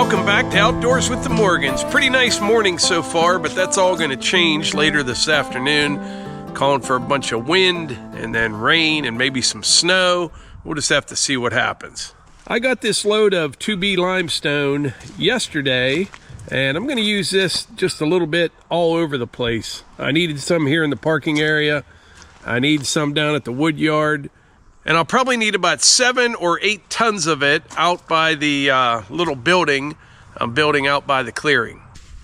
Welcome back to Outdoors with the Morgans. Pretty nice morning so far, but that's all going to change later this afternoon. Calling for a bunch of wind and then rain and maybe some snow. We'll just have to see what happens. I got this load of 2B limestone yesterday, and I'm going to use this just a little bit all over the place. I needed some here in the parking area. I need some down at the wood yard. And I'll probably need about 7 or 8 tons of it out by the little building I'm building out by the clearing.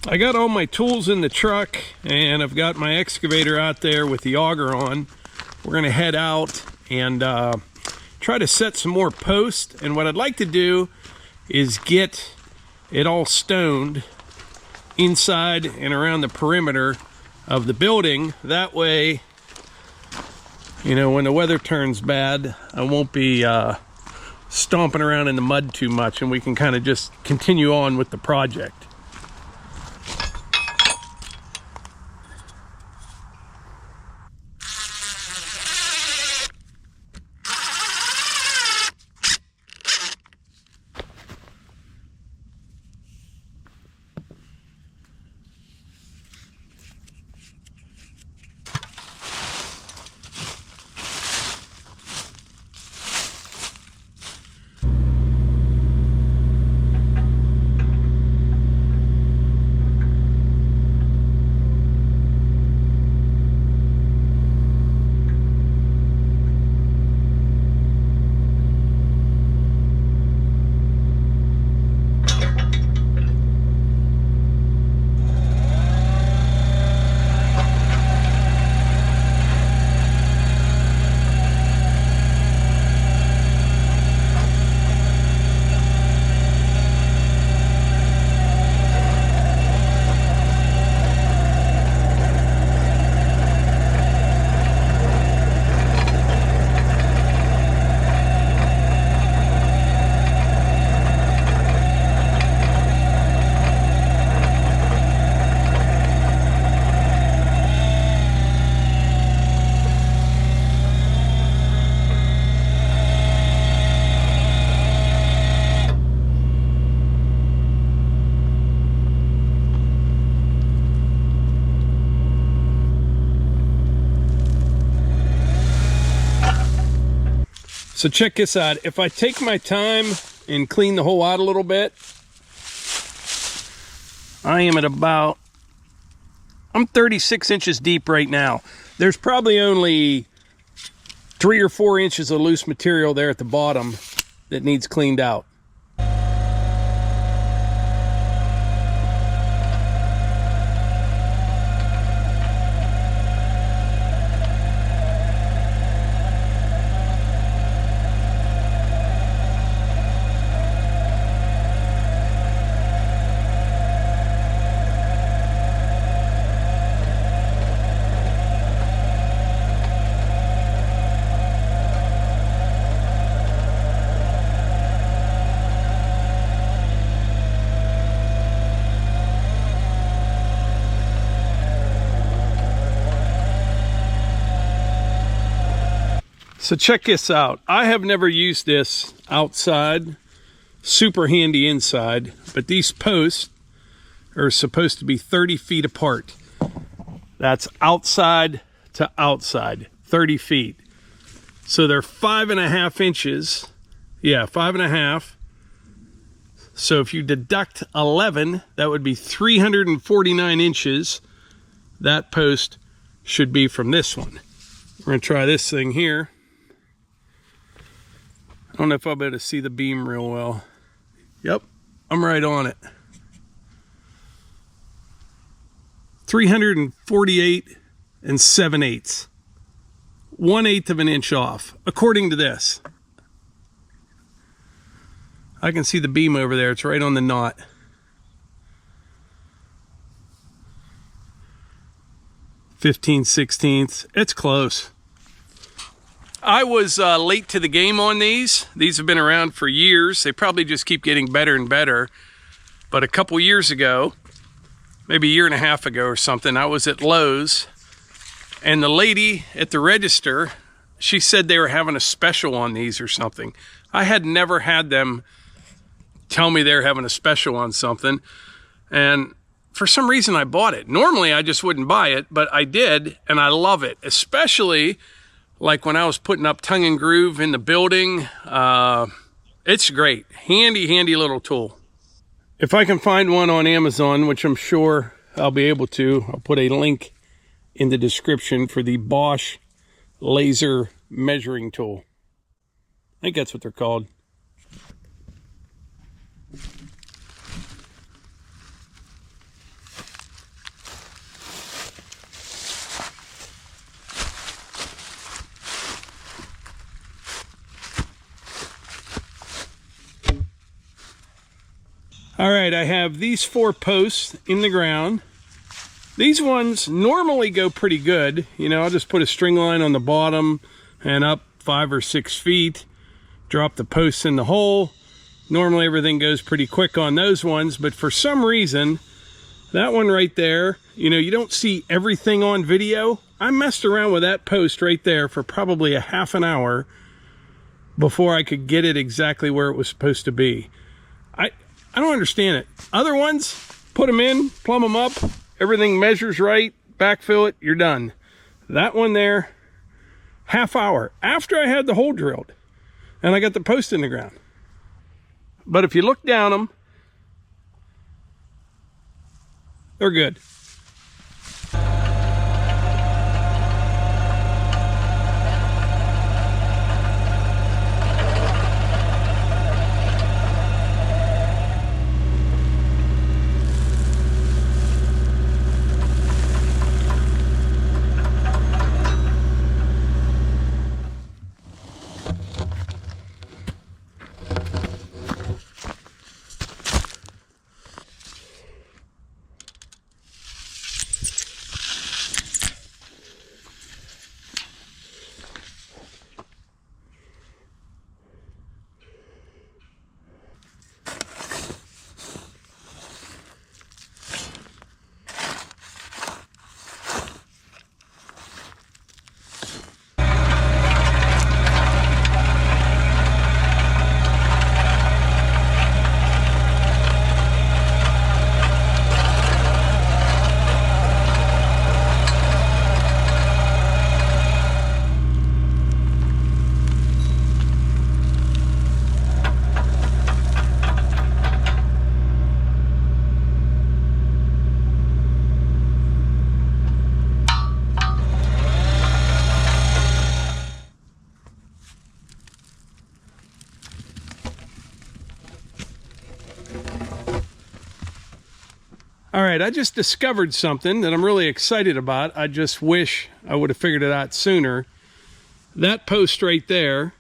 I got all my tools in the truck, and I've got my excavator out there with the auger on. We're going to head out and try to set some more posts. And what I'd like to do is get it all stoned inside and around the perimeter of the building. That way, you know, when the weather turns bad, I won't be stomping around in the mud too much, and we can kind of just continue on with the project. So check this out. If I take my time and clean the hole out a little bit, I am at about, I'm 36 inches deep right now. There's probably only 3 or 4 inches of loose material there at the bottom that needs cleaned out. So check this out. I have never used this outside, super handy inside, but these posts are supposed to be 30 feet apart. That's outside to outside, 30 feet. So they're 5.5 inches. Yeah, 5.5. So if you deduct 11, that would be 349 inches. That post should be from this one. We're gonna try this thing here. I don't know if I'll be able to see the beam real well. Yep, I'm right on it. 348 7/8. 1/8 of an inch off, according to this. I can see the beam over there. It's right on the knot. (15/16). It's close. I was late to the game on these. These have been around for years. They probably just keep getting better and better. But a couple years ago, maybe a year and a half ago or something, I was at Lowe's, and the lady at the register, she said they were having a special on these or something. I had never had them tell me they're having a special on something. And for some reason I bought it. Normally I just wouldn't buy it, but I did, and I love it. Especially like when I was putting up tongue and groove in the building. It's great. Handy little tool. If I can find one on Amazon, which I'm sure I'll be able to, I'll put a link in the description for the Bosch Laser Measuring Tool. I think that's what they're called. All right, I have these 4 posts in the ground. These ones normally go pretty good. You know, I'll just put a string line on the bottom and up 5 or 6 feet, drop the posts in the hole. Normally everything goes pretty quick on those ones, but for some reason, that one right there, you know, you don't see everything on video. I messed around with that post right there for probably a half an hour before I could get it exactly where it was supposed to be. I don't understand it. Other ones, put them in, plumb them up, everything measures right, backfill it, you're done. That one there, half hour after I had the hole drilled and I got the post in the ground. But if you look down them, they're good. All right, I just discovered something that I'm really excited about. I just wish I would have figured it out sooner. That post right there,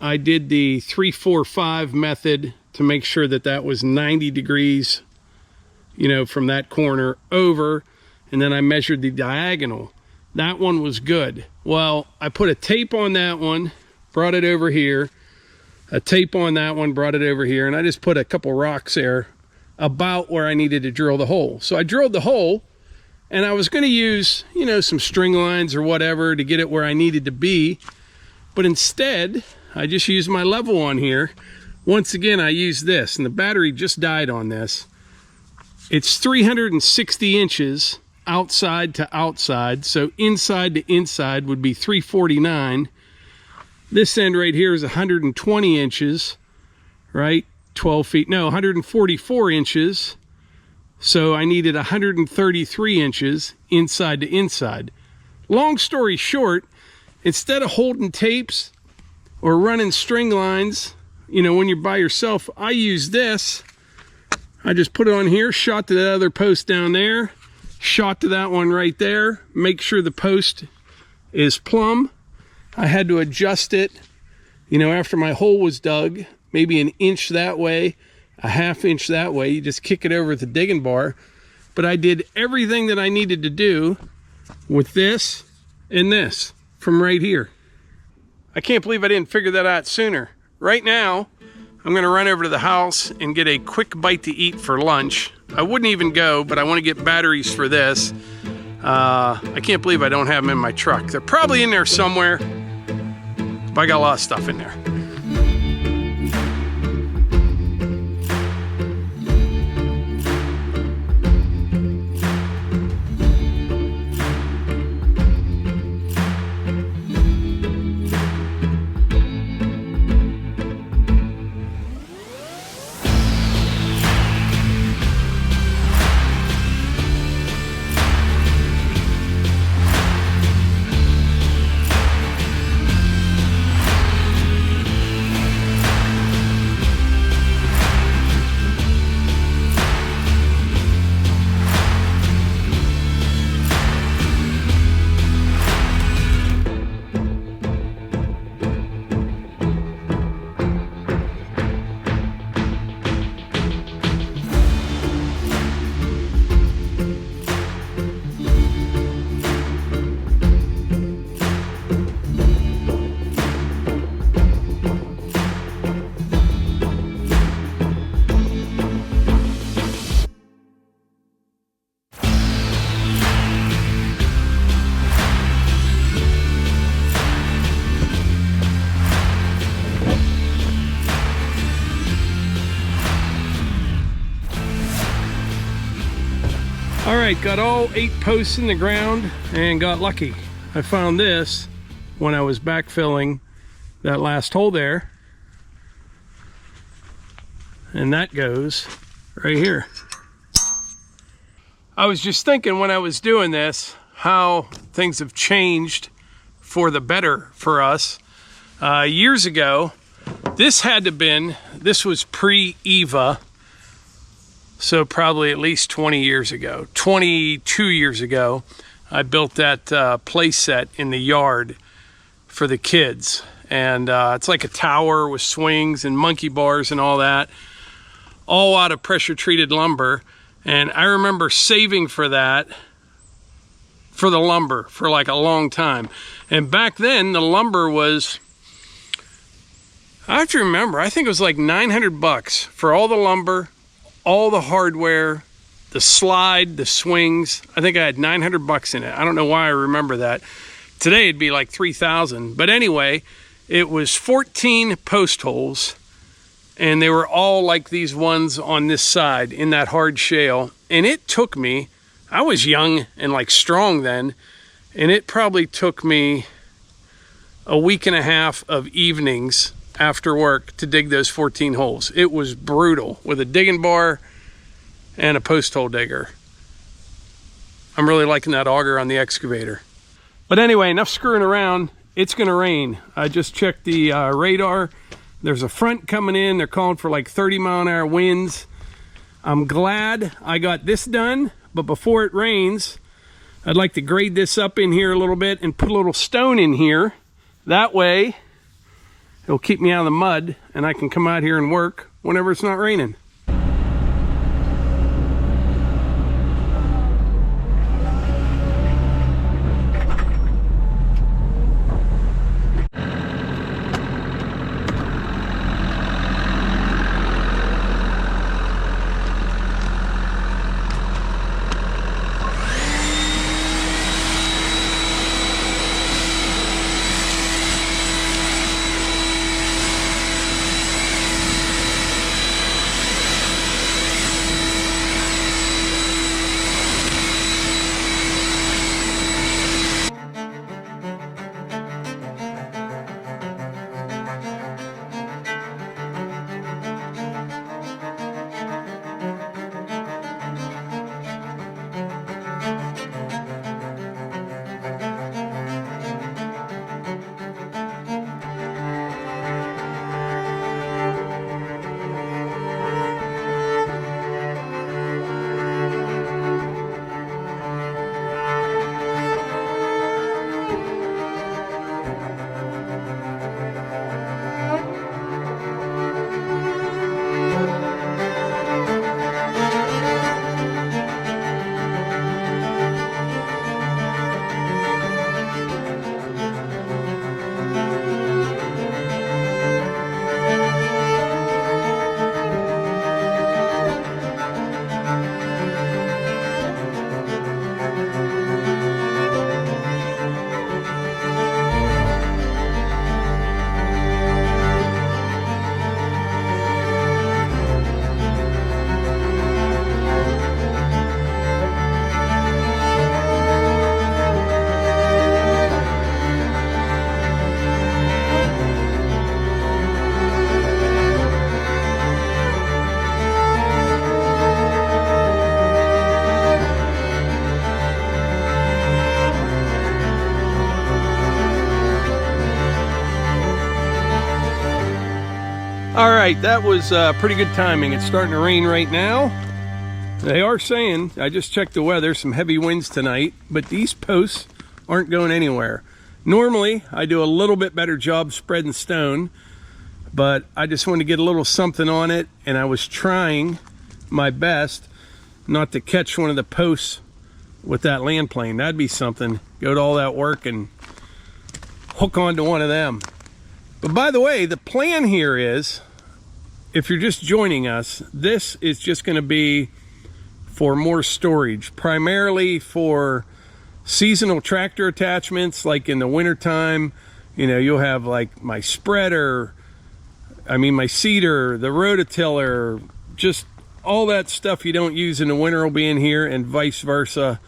I did the 3-4-5 method to make sure that that was 90 degrees, you know, from that corner over, and then I measured the diagonal. That one was good. Well, I put a tape on that one, brought it over here, a tape on that one, brought it over here, and I just put a couple rocks there about where I needed to drill the hole. So I drilled the hole, and I was going to use, you know, some string lines or whatever to get it where I needed to be, but instead I just used my level on here. Once again, I used this, and the battery just died on this. It's 360 inches outside to outside, so inside to inside would be 349. This end right here is 120 inches, right? 12 feet, no, 144 inches. So I needed 133 inches inside to inside. Long story short, instead of holding tapes or running string lines, you know, when you're by yourself, I use this. I just put it on here, shot to that other post down there, shot to that one right there, make sure the post is plumb. I had to adjust it, you know, after my hole was dug, maybe an inch that way, a half inch that way. You just kick it over with the digging bar. But I did everything that I needed to do with this and this from right here. I can't believe I didn't figure that out sooner. Right now, I'm gonna run over to the house and get a quick bite to eat for lunch. I wouldn't even go, but I wanna get batteries for this. I can't believe I don't have them in my truck. They're probably in there somewhere, but I got a lot of stuff in there. All right, got all 8 posts in the ground and got lucky. I found this when I was backfilling that last hole there. And that goes right here. I was just thinking when I was doing this, how things have changed for the better for us. Years ago, this was pre-EVA, so probably at least 20 years ago, 22 years ago, I built that play set in the yard for the kids. And it's like a tower with swings and monkey bars and all that, all out of pressure treated lumber. And I remember saving for that, for the lumber, for like a long time. And back then the lumber was, I have to remember, I think it was like 900 bucks for all the lumber, all the hardware, the slide, the swings. I think I had 900 bucks in it. I don't know why I remember that. Today it'd be like 3,000. But anyway, it was 14 post holes, and they were all like these ones on this side in that hard shale. And it took me, I was young and like strong then, and it probably took me a week and a half of evenings after work to dig those 14 holes. It was brutal with a digging bar and a post hole digger. I'm really liking that auger on the excavator. But anyway, enough screwing around. It's gonna rain. I just checked the radar. There's a front coming in. They're calling for like 30-mile-an-hour winds. I'm glad I got this done, but before it rains, I'd like to grade this up in here a little bit and put a little stone in here. That way, it'll keep me out of the mud and I can come out here and work whenever it's not raining. All right, that was pretty good timing. It's starting to rain right now. They are saying, I just checked the weather, some heavy winds tonight, but these posts aren't going anywhere. Normally, I do a little bit better job spreading stone, but I just wanted to get a little something on it, and I was trying my best not to catch one of the posts with that land plane. That'd be something. Go to all that work and hook onto one of them. But by the way, the plan here is, if you're just joining us, this is just going to be for more storage, primarily for seasonal tractor attachments. Like in the wintertime, you know, you'll have like my spreader, my seeder, the rototiller, just all that stuff you don't use in the winter will be in here, and vice versa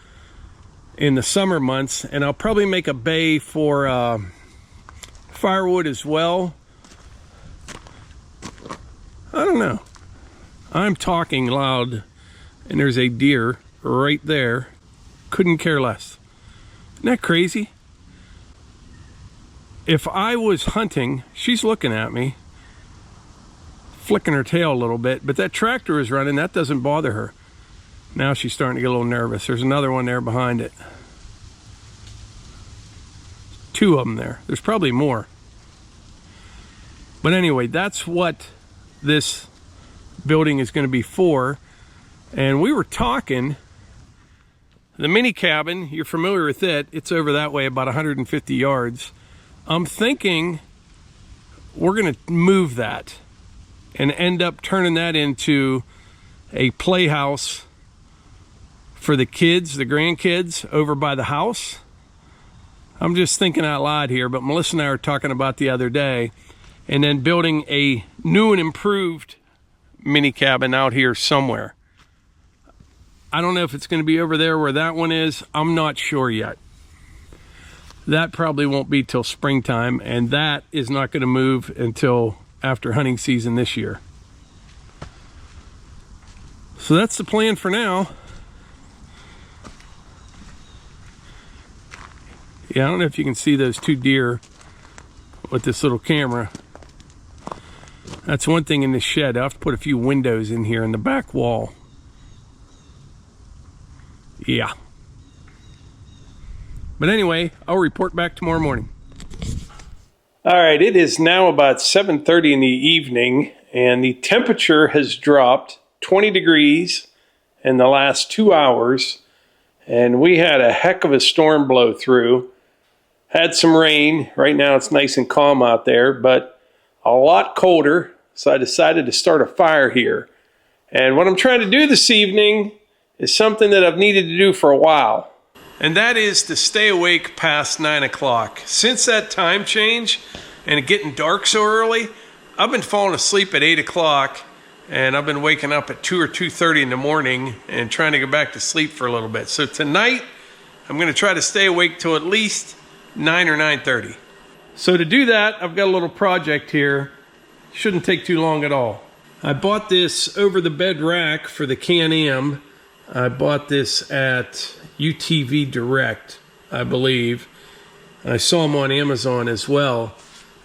in the summer months. And I'll probably make a bay for firewood as well. I don't know. I'm talking loud, and there's a deer right there. Couldn't care less. Isn't that crazy? If I was hunting, she's looking at me, flicking her tail a little bit, but that tractor is running. That doesn't bother her. Now she's starting to get a little nervous. There's another one there behind it. Two of them there. There's probably more. But anyway, that's what this building is going to be for. And we were talking, the mini cabin, you're familiar with it. It's over that way about 150 yards. I'm thinking we're going to move that and end up turning that into a playhouse for the kids, the grandkids, over by the house. I'm just thinking out loud here, but Melissa and I were talking about the other day, and then building a new and improved mini cabin out here somewhere. I don't know if it's going to be over there where that one is. I'm not sure yet. That probably won't be till springtime, and that is not going to move until after hunting season this year. So that's the plan for now. Yeah, I don't know if you can see those two deer with this little camera. That's one thing in this shed. I have to put a few windows in here in the back wall. Yeah. But anyway, I'll report back tomorrow morning. All right, it is now about 7:30 in the evening, and the temperature has dropped 20 degrees in the last 2 hours, and we had a heck of a storm blow through. Had some rain. Right now it's nice and calm out there, but a lot colder, so I decided to start a fire here. And what I'm trying to do this evening is something that I've needed to do for a while. And that is to stay awake past 9 o'clock. Since that time change and it getting dark so early, I've been falling asleep at 8 o'clock, and I've been waking up at 2 or 2:30 in the morning and trying to go back to sleep for a little bit. So tonight, I'm going to try to stay awake till at least 9 or 9:30. So to do that, I've got a little project here. Shouldn't take too long at all. I bought this over-the-bed rack for the Can-Am. I bought this at UTV Direct, I believe. I saw them on Amazon as well.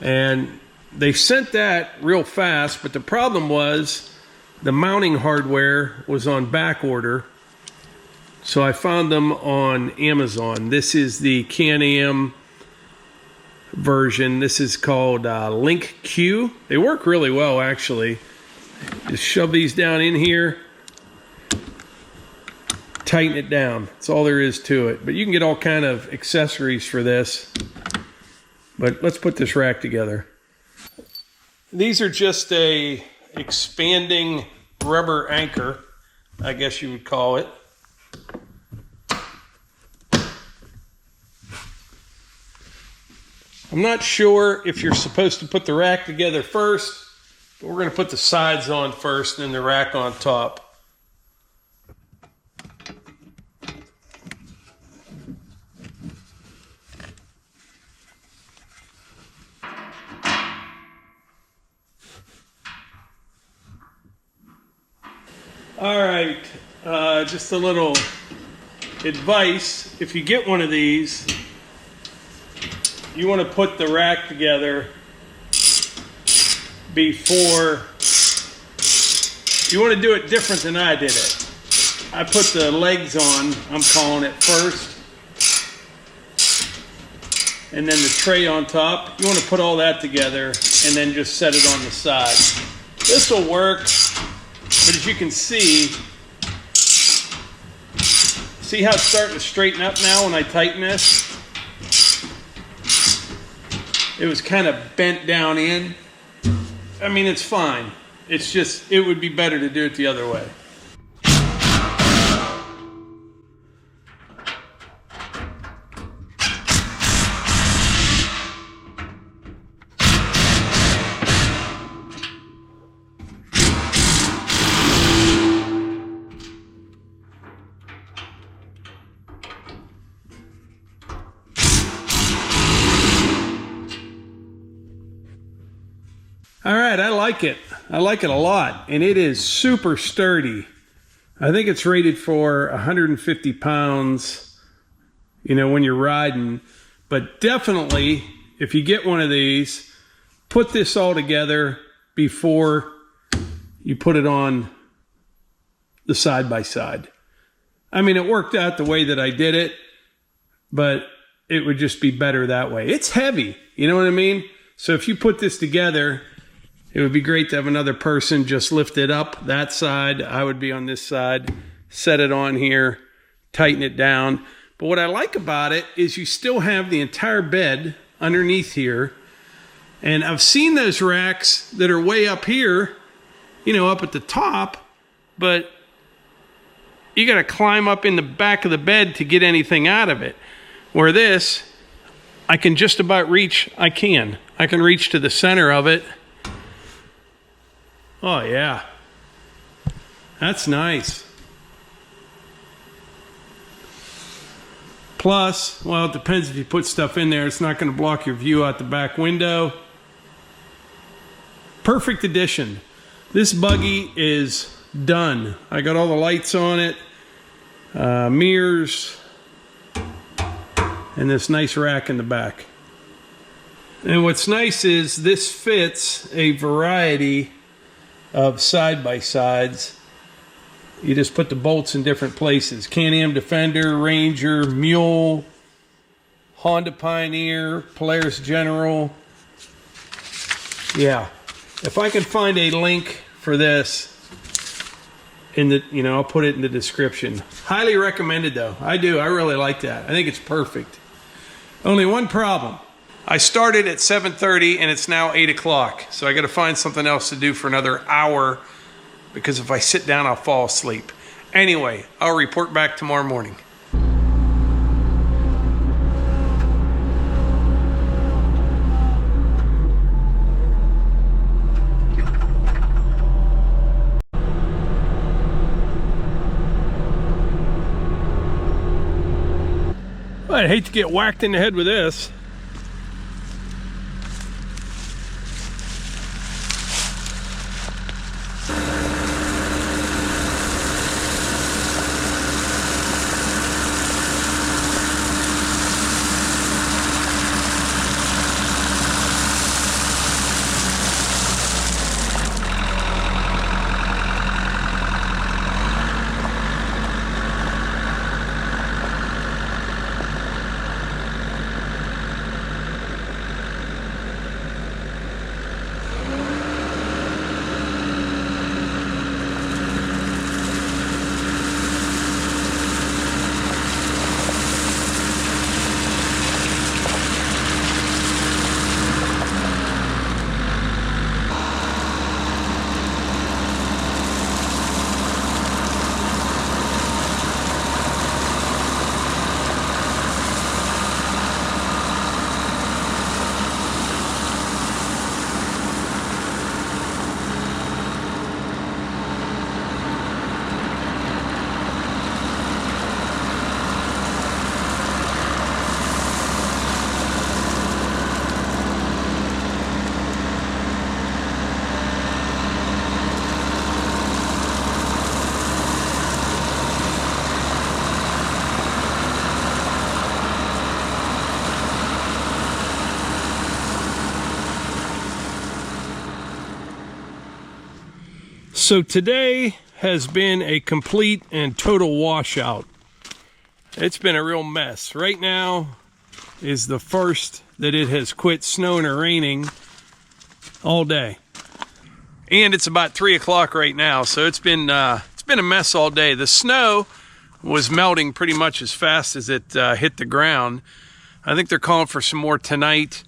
And they sent that real fast, but the problem was the mounting hardware was on back order. So I found them on Amazon. This is the Can-Am version. This is called Link Q. They work really well, actually. Just shove these down in here, tighten it down. That's all there is to it. But you can get all kind of accessories for this. But let's put this rack together. These are just a expanding rubber anchor, I guess you would call it. I'm not sure if you're supposed to put the rack together first, but we're going to put the sides on first and then the rack on top. All right, just a little advice. If you get one of these, you want to put the rack together before, you want to do it different than I did it. I put the legs on, I'm calling it first, and then the tray on top. You want to put all that together and then just set it on the side. This will work, but as you can see how it's starting to straighten up now when I tighten this? It was kind of bent down in. I mean, it's fine. It's just, it would be better to do it the other way. All right, I like it. I like it a lot, and it is super sturdy. I think it's rated for 150 pounds, you know, when you're riding. But definitely, if you get one of these, put this all together before you put it on the side-by-side. I mean, it worked out the way that I did it, but it would just be better that way. It's heavy, you know what I mean? So if you put this together, it would be great to have another person just lift it up that side. I would be on this side, set it on here, tighten it down. But what I like about it is you still have the entire bed underneath here. And I've seen those racks that are way up here, you know, up at the top, but you got to climb up in the back of the bed to get anything out of it. Where this, I can just about reach, I can reach to the center of it. Oh yeah, that's nice. Plus, well, it depends if you put stuff in there, it's not going to block your view out the back window. Perfect addition. This buggy is done. I got all the lights on it, mirrors, and this nice rack in the back. And what's nice is this fits a variety of side-by-sides. You just put the bolts in different places. Can-Am Defender, Ranger, Mule, Honda Pioneer, Polaris General. Yeah. If I can find a link for this in the, you know, I'll put it in the description. Highly recommended though. I do. I really like that. I think it's perfect. Only one problem. I started at 7:30 and it's now 8 o'clock. So I got to find something else to do for another hour because if I sit down, I'll fall asleep. Anyway, I'll report back tomorrow morning. I'd hate to get whacked in the head with this. So today has been a complete and total washout. It's been a real mess. Right now is the first that it has quit snowing or raining all day. And it's about 3 o'clock right now, so it's been a mess all day. The snow was melting pretty much as fast as it hit the ground. I think they're calling for some more tonight.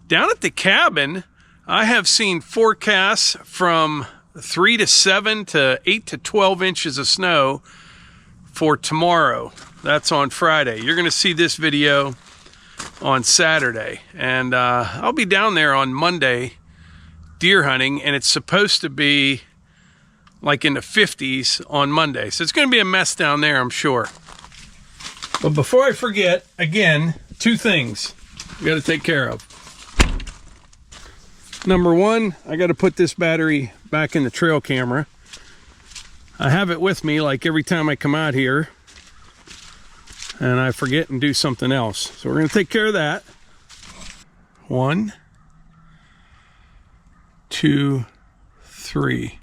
Down at the cabin, I have seen forecasts from 3 to 7 to 8 to 12 inches of snow for tomorrow. That's on Friday. You're going to see this video on Saturday. And I'll be down there on Monday deer hunting, and it's supposed to be like in the 50s on Monday. So it's going to be a mess down there, I'm sure. But before I forget, again, 2 things we got to take care of. Number one, I got to put this battery back in the trail camera. I have it with me like every time I come out here, and I forget and do something else. So we're going to take care of that. 1, 2, 3.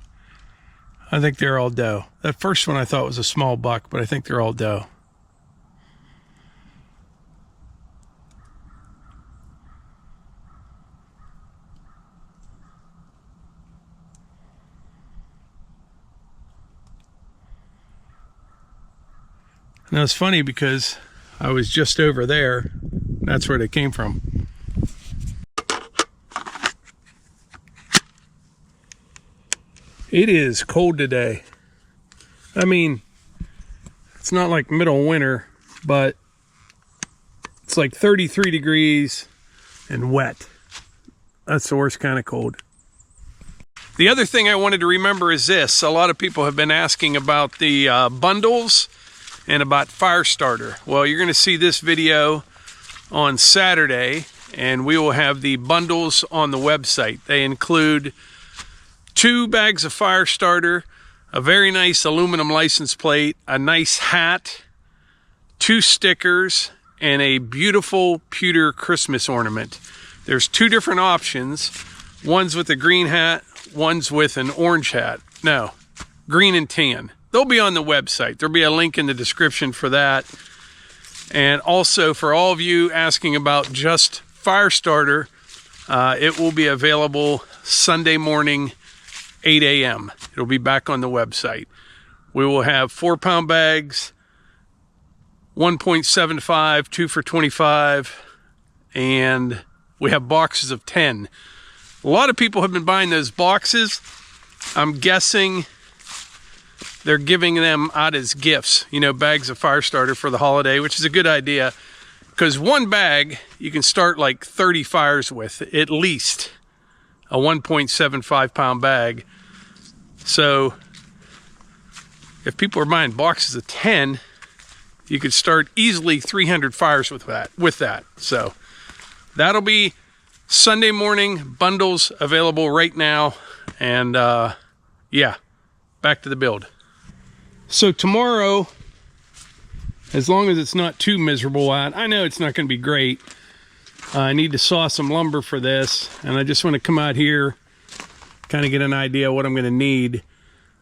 I think they're all doe. That first one I thought was a small buck, but I think they're all doe. Now it's funny because I was just over there. That's where they came from. It is cold today. I mean, it's not like middle winter, but it's like 33 degrees and wet. That's the worst kind of cold. The other thing I wanted to remember is this. A lot of people have been asking about the bundles and about fire starter. Well, you're going to see this video on Saturday, and we will have the bundles on the website. They include 2 bags of fire starter, a very nice aluminum license plate, a nice hat, 2 stickers, and a beautiful pewter Christmas ornament. There's 2 different options. One's with a green hat, one's with an orange hat. No, green and tan. They'll be on the website. There'll be a link in the description for that. And also for all of you asking about just fire starter, it will be available Sunday morning, 8 a.m. It'll be back on the website. We will have 4-pound bags, 1.75, 2 for 25, and we have boxes of 10. A lot of people have been buying those boxes. I'm guessing they're giving them out as gifts, you know, bags of fire starter for the holiday, which is a good idea, because one bag you can start like 30 fires with, at least a 1.75 pound bag. So if people are buying boxes of 10, you could start easily 300 fires with that. So that'll be Sunday morning. Bundles available right now. And yeah, back to the build. So tomorrow, as long as it's not too miserable out, I know it's not going to be great. I need to saw some lumber for this, and I just want to come out here, kind of get an idea of what I'm going to need.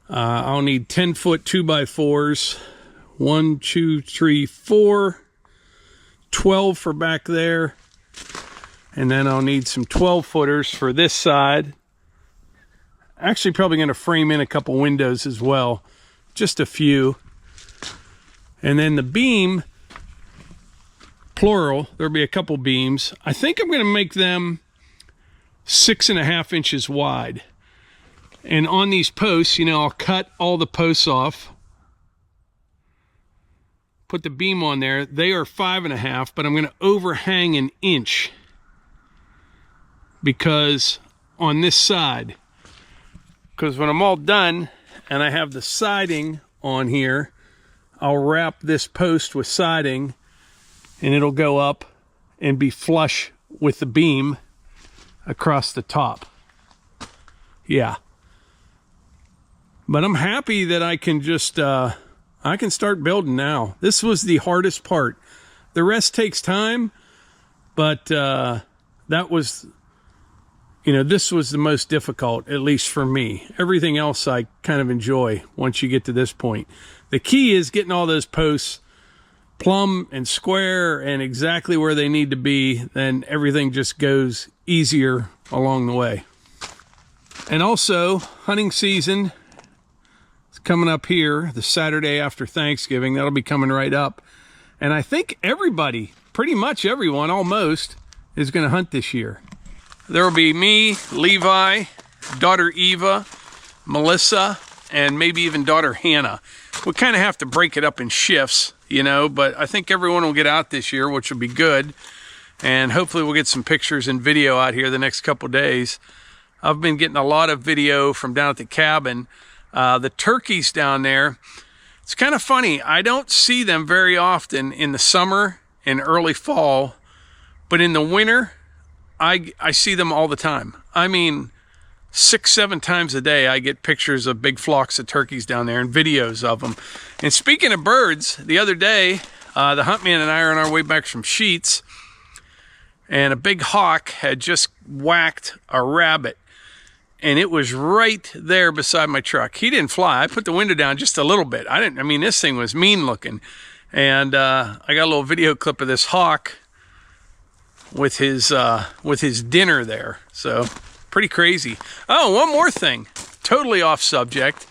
I'll need 10-foot 2x4s, 1, 2, 3, 4, 12 for back there, and then I'll need some 12-footers for this side. Actually, probably going to frame in a couple windows as well. Just a few. And then the beam, plural, there'll be a couple beams. I think I'm going to make them 6.5 inches wide. And on these posts, you know, I'll cut all the posts off, put the beam on there. They are 5.5, but I'm going to overhang 1 inch because on this side, because when I'm all done and I have the siding on here, I'll wrap this post with siding and it'll go up and be flush with the beam across the top. Yeah. But I'm happy that I can just, I can start building now. This was the hardest part. The rest takes time, but that was, you know, this was the most difficult, at least for me. Everything else I kind of enjoy once you get to this point. The key is getting all those posts plumb and square and exactly where they need to be. Then everything just goes easier along the way. And also, hunting season is coming up here, the Saturday after Thanksgiving. That'll be coming right up. And I think everybody, pretty much everyone, almost, is going to hunt this year. There will be me, Levi, daughter Eva, Melissa, and maybe even daughter Hannah. We kind of have to break it up in shifts, you know, but I think everyone will get out this year, which will be good. And hopefully we'll get some pictures and video out here the next couple days. I've been getting a lot of video from down at the cabin. The turkeys down there, it's kind of funny. I don't see them very often in the summer and early fall, but in the winter, I see them all the time. I mean, 6-7 times a day I get pictures of big flocks of turkeys down there and videos of them. And speaking of birds, the other day, the huntman and I are on our way back from Sheets, and a big hawk had just whacked a rabbit, and it was right there beside my truck. He didn't fly. I put the window down just a little bit. I mean, this thing was mean looking. And I got a little video clip of this hawk with his dinner there. So pretty crazy. Oh, one more thing, totally off subject.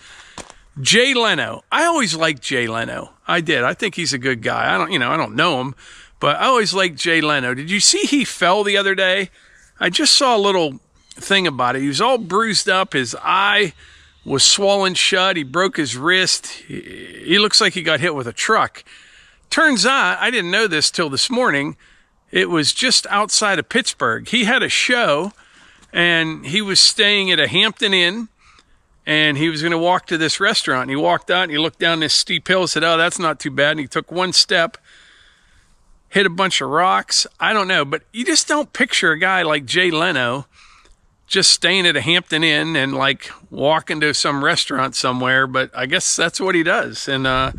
Jay Leno. I always liked Jay Leno. I did. I think he's a good guy. I don't know him, but I always liked Jay Leno. Did you see he fell the other day? I just saw a little thing about it. He was all bruised up. His eye was swollen shut. He broke his wrist. He looks like he got hit with a truck. Turns out, I didn't know this till this morning, it was just outside of Pittsburgh. He had a show, and he was staying at a Hampton Inn, and he was going to walk to this restaurant. And he walked out, and he looked down this steep hill and said, oh, that's not too bad. And he took one step, hit a bunch of rocks. I don't know, but you just don't picture a guy like Jay Leno just staying at a Hampton Inn and like walking to some restaurant somewhere. But I guess that's what he does. And I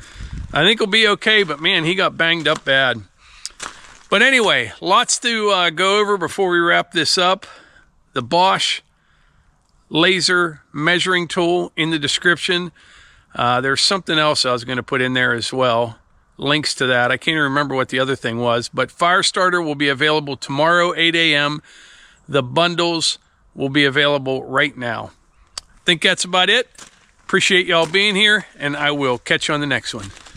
think he'll be okay, but man, he got banged up bad. But anyway, lots to go over before we wrap this up. The Bosch Laser Measuring Tool in the description. There's something else I was going to put in there as well. Links to that. I can't even remember what the other thing was, but Firestarter will be available tomorrow, 8 a.m. The bundles will be available right now. I think that's about it. Appreciate y'all being here, and I will catch you on the next one.